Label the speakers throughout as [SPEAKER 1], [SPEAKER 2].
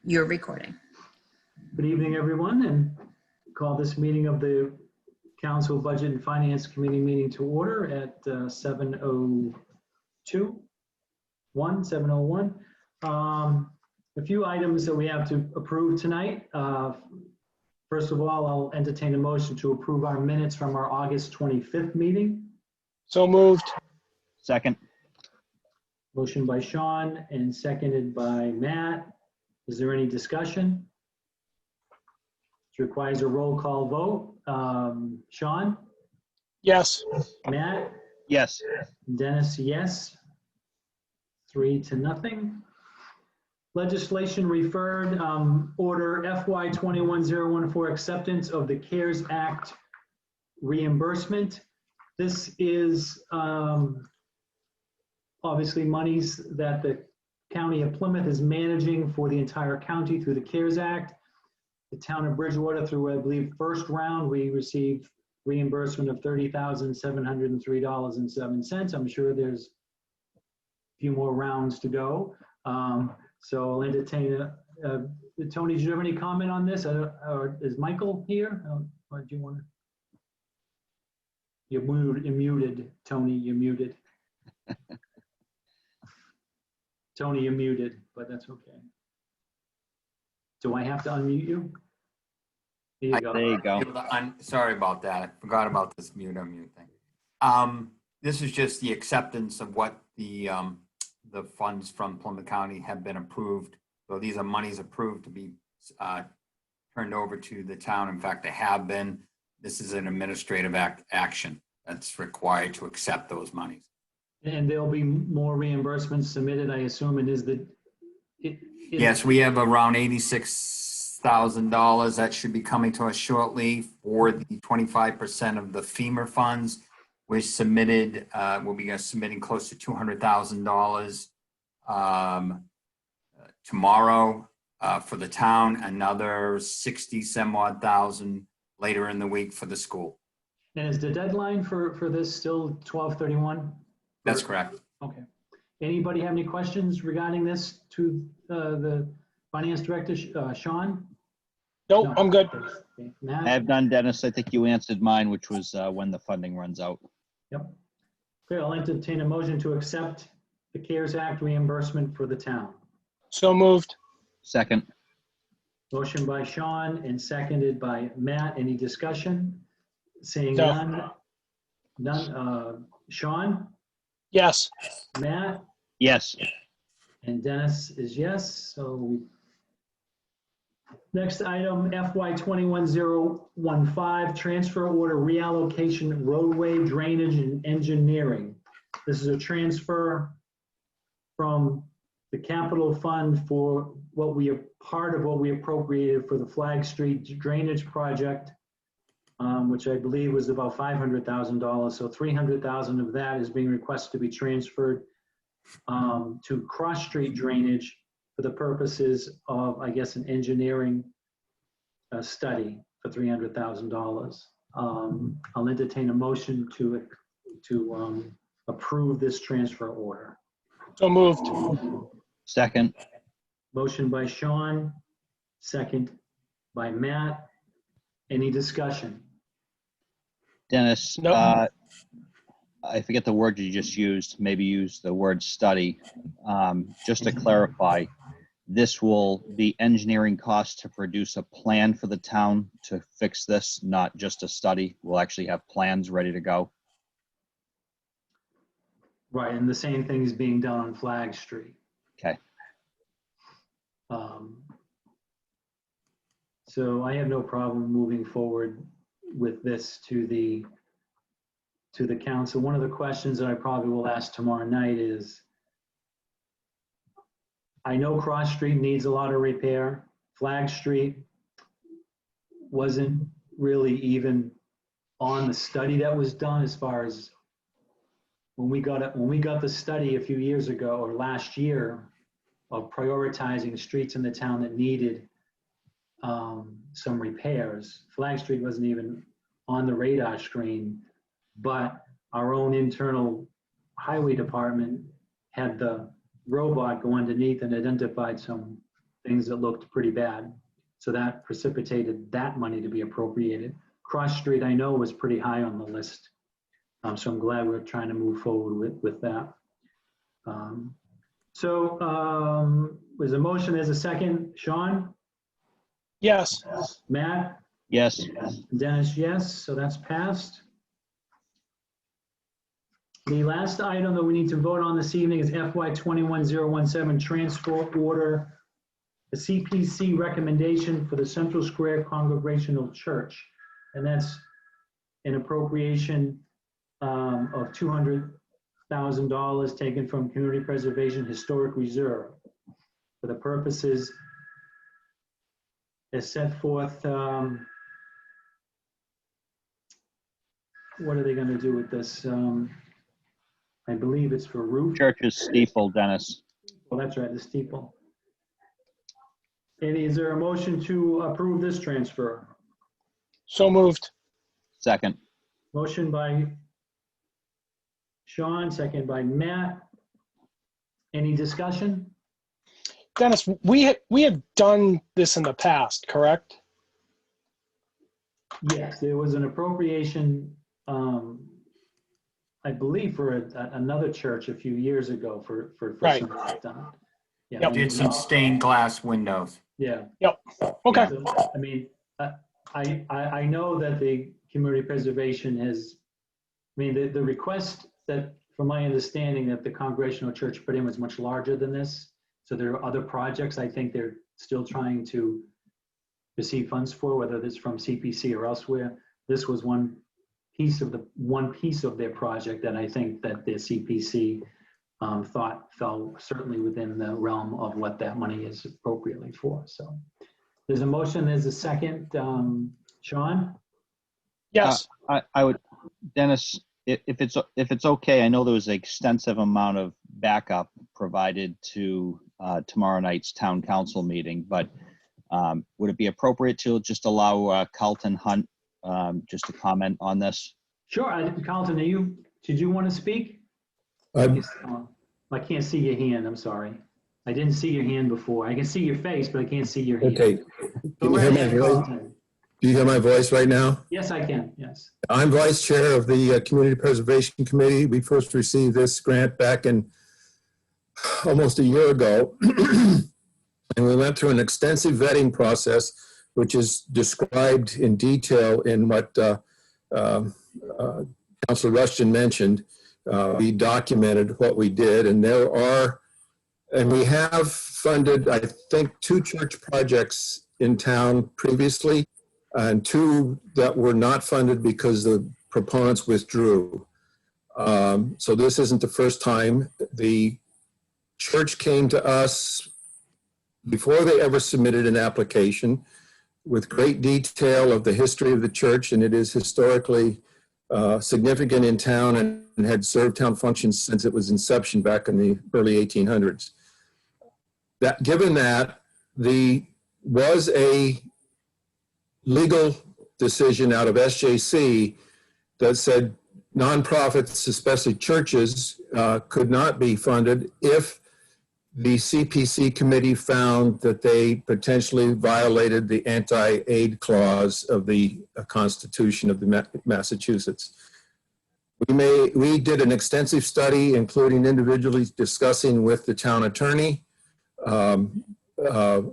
[SPEAKER 1] You're recording.
[SPEAKER 2] Good evening, everyone, and call this meeting of the Council Budget and Finance Committee meeting to order at 7:01. A few items that we have to approve tonight. First of all, I'll entertain a motion to approve our minutes from our August 25th meeting.
[SPEAKER 3] So moved.
[SPEAKER 4] Second.
[SPEAKER 2] Motion by Sean and seconded by Matt. Is there any discussion? It requires a roll call vote. Sean?
[SPEAKER 3] Yes.
[SPEAKER 2] Matt?
[SPEAKER 4] Yes.
[SPEAKER 2] Dennis, yes. 3-0. Legislation referred, order FY 21-014, acceptance of the CARES Act reimbursement. This is obviously monies that the County of Plymouth is managing for the entire county through the CARES Act. The town of Bridgewater, through, I believe, first round, we received reimbursement of $30,703.07. I'm sure there's a few more rounds to go. So I'll entertain Tony, do you have any comment on this? Or is Michael here? Or do you want to? You're muted, Tony, you're muted. Tony, you're muted, but that's okay. Do I have to unmute you? There you go.
[SPEAKER 4] There you go.
[SPEAKER 5] Sorry about that. I forgot about this unmute thing. This is just the acceptance of what the funds from Plymouth County have been approved. So these are monies approved to be turned over to the town. In fact, they have been. This is an administrative action that's required to accept those monies.
[SPEAKER 2] And there'll be more reimbursements submitted, I assume, and
[SPEAKER 5] Yes, we have around $86,000 that should be coming to us shortly for the 25% of the FEMA funds. We submitted, we'll be submitting close to $200,000 tomorrow for the town, another 60-some-odd thousand later in the week for the school.
[SPEAKER 2] And is the deadline for this still 12/31?
[SPEAKER 5] That's correct.
[SPEAKER 2] Okay. Anybody have any questions regarding this to the finance director, Sean?
[SPEAKER 3] Nope,
[SPEAKER 2] No.
[SPEAKER 3] I'm good.
[SPEAKER 2] Okay.
[SPEAKER 4] I
[SPEAKER 2] Matt?
[SPEAKER 4] have done, Dennis. I think you answered mine, which was when the funding runs out.
[SPEAKER 2] Yep. Okay, I'll entertain a motion to accept the CARES Act reimbursement for the town.
[SPEAKER 3] So moved.
[SPEAKER 4] Second.
[SPEAKER 2] Motion by Sean and seconded by Matt. Any discussion? Seeing
[SPEAKER 3] No.
[SPEAKER 2] none. None. Sean?
[SPEAKER 3] Yes.
[SPEAKER 2] Matt?
[SPEAKER 4] Yes.
[SPEAKER 2] And Dennis is yes. So next item, FY 21-015, transfer order reallocation roadway drainage and engineering. This is a transfer from the capital fund for part of what we appropriated for the Flag Street drainage project, which I believe was about $500,000. So $300,000 of that is being requested to be transferred to Cross Street drainage for the purposes of, I guess, an engineering study for $300,000. I'll entertain a motion to approve this transfer order.
[SPEAKER 3] So moved.
[SPEAKER 4] Second.
[SPEAKER 2] Motion by Sean, second by Matt. Any discussion?
[SPEAKER 4] Dennis,
[SPEAKER 3] Nope.
[SPEAKER 4] I forget the word you just used. Maybe use the word study. Just to clarify, this will be engineering costs to produce a plan for the town to fix this, not just a study. We'll actually have plans ready to go.
[SPEAKER 2] Right, and the same thing is being done on Flag Street.
[SPEAKER 4] Okay.
[SPEAKER 2] So I have no problem moving forward with this to the council. One of the questions that I probably will ask tomorrow night is, I know Cross Street needs a lot of repair. Flag Street wasn't really even on the study that was done, as far as when we got the study a few years ago or last year of prioritizing streets in the town that needed some repairs. Flag Street wasn't even on the radar screen, but our own internal highway department had the robot go underneath and identified some things that looked pretty bad. So that precipitated that money to be appropriated. Cross Street, I know, was pretty high on the list. So I'm glad we're trying to move forward with that. Was a motion, there's a second. Sean?
[SPEAKER 3] Yes.
[SPEAKER 2] Matt?
[SPEAKER 4] Yes.
[SPEAKER 2] Dennis, yes, so that's passed. The last item that we need to vote on this evening is FY 21017 transfer order, the CPC recommendation for the Central Square Congregational Church. And that's an appropriation of $200,000 taken from Community Preservation Historic Reserve for the purposes as set forth. What are they going to do with this? I believe it's for roof.
[SPEAKER 4] Church's steeple, Dennis.
[SPEAKER 2] Oh, that's right, the steeple. And is there a motion to approve this transfer?
[SPEAKER 3] So moved.
[SPEAKER 4] Second.
[SPEAKER 2] Motion by Sean, second by Matt. Any discussion?
[SPEAKER 3] Dennis, we have done this in the past, correct?
[SPEAKER 2] Yes, there was an appropriation, I believe, for another church a few years ago for
[SPEAKER 3] Right.
[SPEAKER 2] some work done. Yeah,
[SPEAKER 3] Yep.
[SPEAKER 5] Did some stained glass windows.
[SPEAKER 2] yeah.
[SPEAKER 3] Okay.
[SPEAKER 2] So, I mean, I know that the community preservation has, I mean, the request that, from my understanding, that the Congregational Church put in was much larger than this. So there are other projects I think they're still trying to receive funds for, whether it's from CPC or elsewhere. This was one piece of their project that I think that the CPC thought fell certainly within the realm of what that money is appropriately for. So there's a motion, there's a second. Sean?
[SPEAKER 3] Yes.
[SPEAKER 4] I would, Dennis, if it's okay, I know there was an extensive amount of backup provided to tomorrow night's town council meeting, but would it be appropriate to just allow Carlton Hunt just to comment on this?
[SPEAKER 2] Sure. Carlton, did you want to speak? I can't see your hand, I'm sorry. I didn't see your hand before. I can see your face, but I can't see your hand.
[SPEAKER 1] Okay. Can you hear my voice?
[SPEAKER 2] Carlton.
[SPEAKER 1] Do you hear my voice right now?
[SPEAKER 2] Yes, I can, yes.
[SPEAKER 1] I'm vice chair of the Community Preservation Committee. We first received this grant back in almost a year ago. And we went through an extensive vetting process, which is described in detail in what Councilor Rushton mentioned. We documented what we did, and we have funded, I think, 2 church projects in town previously, and 2 that were not funded because the proponents withdrew. So this isn't the first time. The church came to us before they ever submitted an application with great detail of the history of the church, and it is historically significant in town and had served town functions since it was inception back in the early 1800s. Given that, was a legal decision out of SJC that said nonprofits, especially churches, could not be funded if the CPC committee found that they potentially violated the anti-aid clause of the Constitution of the Massachusetts. We did an extensive study, including individually discussing with the town attorney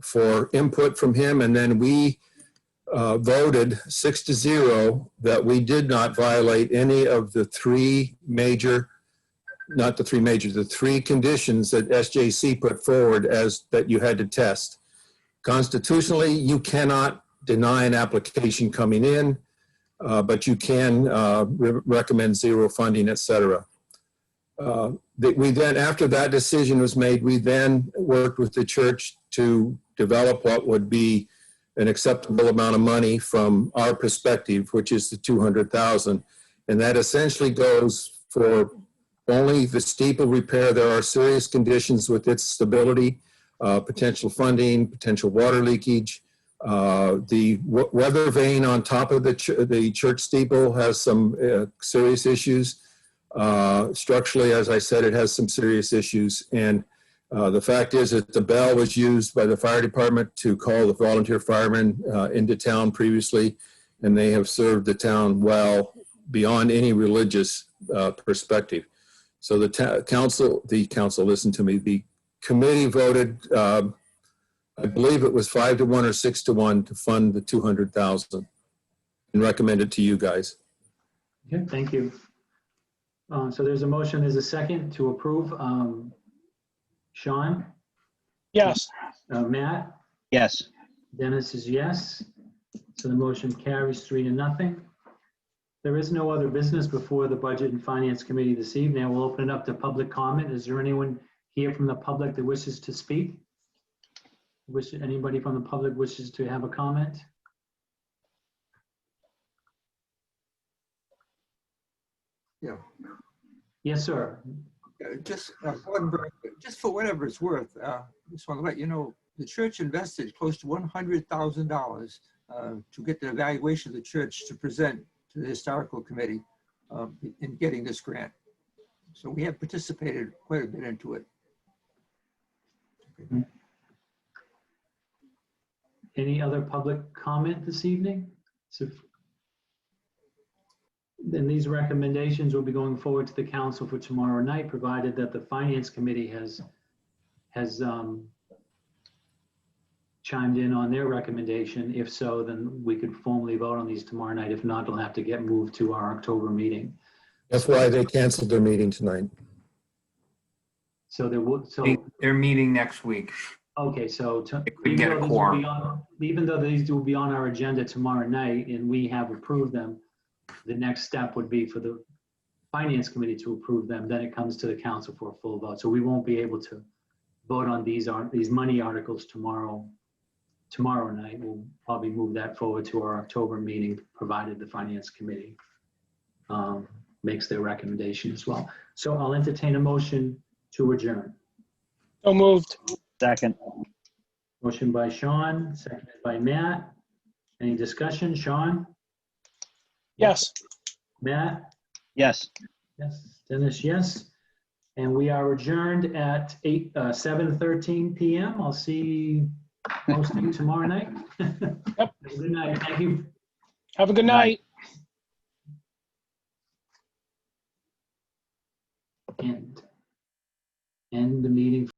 [SPEAKER 1] for input from him, and then we voted 6-0 that we did not violate any of the 3 conditions that SJC put forward as that you had to test. Constitutionally, you cannot deny an application coming in, but you can recommend 0 funding, et cetera. We then, after that decision was made, we then worked with the church to develop what would be an acceptable amount of money from our perspective, which is the $200,000. And that essentially goes for only the steeple repair. There are serious conditions with its stability, potential funding, potential water leakage. The weather vane on top of the church steeple has some serious issues. Structurally, as I said, it has some serious issues. And The fact is that the bell was used by the fire department to call the volunteer firemen into town previously, and they have served the town well beyond any religious perspective. So the council, listen to me, the committee voted, I believe it was 5-1 or 6-1 to fund the 200,000 and recommend it to you guys.
[SPEAKER 2] Okay, thank you. So there's a motion, there's a second to approve. Sean,
[SPEAKER 3] Yes.
[SPEAKER 2] Matt,
[SPEAKER 4] Yes.
[SPEAKER 2] Dennis is yes. So the motion carries 3-0. There is no other business before the Budget and Finance Committee this evening. We'll open it up to public comment. Is there anyone here from the public that wishes to speak? Anybody from the public wishes to have a comment?
[SPEAKER 6] Yeah.
[SPEAKER 2] Yes, sir.
[SPEAKER 6] Just just for whatever it's worth, just want to let you know, the church invested close to $100,000 to get the evaluation of the church to present to the historical committee in getting this grant. So we have participated quite a bit into it.
[SPEAKER 2] Any other public comment this evening? So then these recommendations will be going forward to the council for tomorrow night, provided that the finance committee has chimed in on their recommendation. If so, then we could formally vote on these tomorrow night. If not, they'll have to get moved to our October meeting.
[SPEAKER 1] That's why they canceled their meeting tonight.
[SPEAKER 2] So there will,
[SPEAKER 5] They're meeting next week.
[SPEAKER 2] okay, so
[SPEAKER 5] If we get a quorum.
[SPEAKER 2] even though these will be on our agenda tomorrow night and we have approved them, the next step would be for the finance committee to approve them. Then it comes to the council for a full vote. So we won't be able to vote on these money articles tomorrow night. We'll probably move that forward to our October meeting, provided the finance committee makes their recommendation as well. So I'll entertain a motion to adjourn.
[SPEAKER 3] So moved.
[SPEAKER 4] Second.
[SPEAKER 2] Motion by Sean, seconded by Matt. Any discussion? Sean?
[SPEAKER 3] Yes.
[SPEAKER 2] Matt?
[SPEAKER 4] Yes.
[SPEAKER 2] Yes. Dennis, yes. And we are adjourned at 7:13 p.m. I'll see most of you tomorrow night.
[SPEAKER 3] Yep.
[SPEAKER 2] Good night. Thank you.
[SPEAKER 3] Have a good night.
[SPEAKER 2] And end the meeting.